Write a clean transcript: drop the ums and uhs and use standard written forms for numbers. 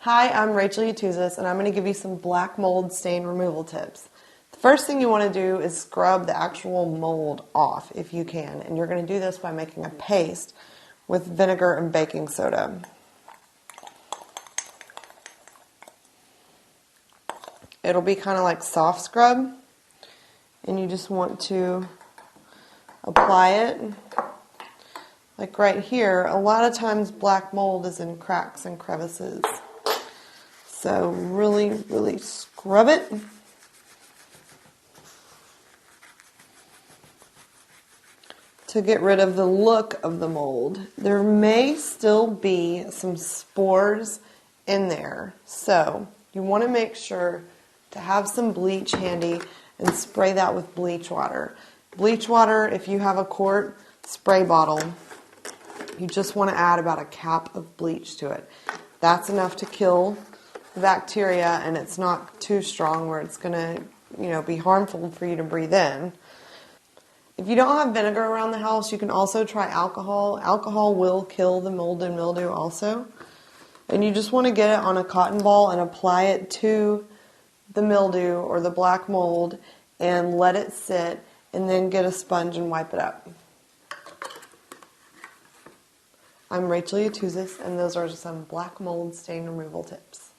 Hi, I'm Rachel Utuzis, and I'm going to give you some black mold stain removal tips. The first thing you want to do is scrub the actual mold off if you can, and you're going to do this by making a paste with vinegar and baking soda. It'll be kind of like soft scrub, and you just want to apply it. Like right here, a lot of times black mold is in cracks and crevices. So really scrub it. To get rid of the look of the mold. There may still be some spores in there. So you want to make sure to have some bleach handy and spray that with bleach water. Bleach water, if you have a quart spray bottle, you just want to add about a cap of bleach to it. That's enough to kill the bacteria, and it's not too strong where it's going to, be harmful for you to breathe in. If you don't have vinegar around the house, you can also try alcohol. Alcohol will kill the mold and mildew also. And you just want to get it on a cotton ball and apply it to the mildew or the black mold and let it sit, and then get a sponge and wipe it up. I'm Rachel Utuzis, and those are some black mold stain removal tips.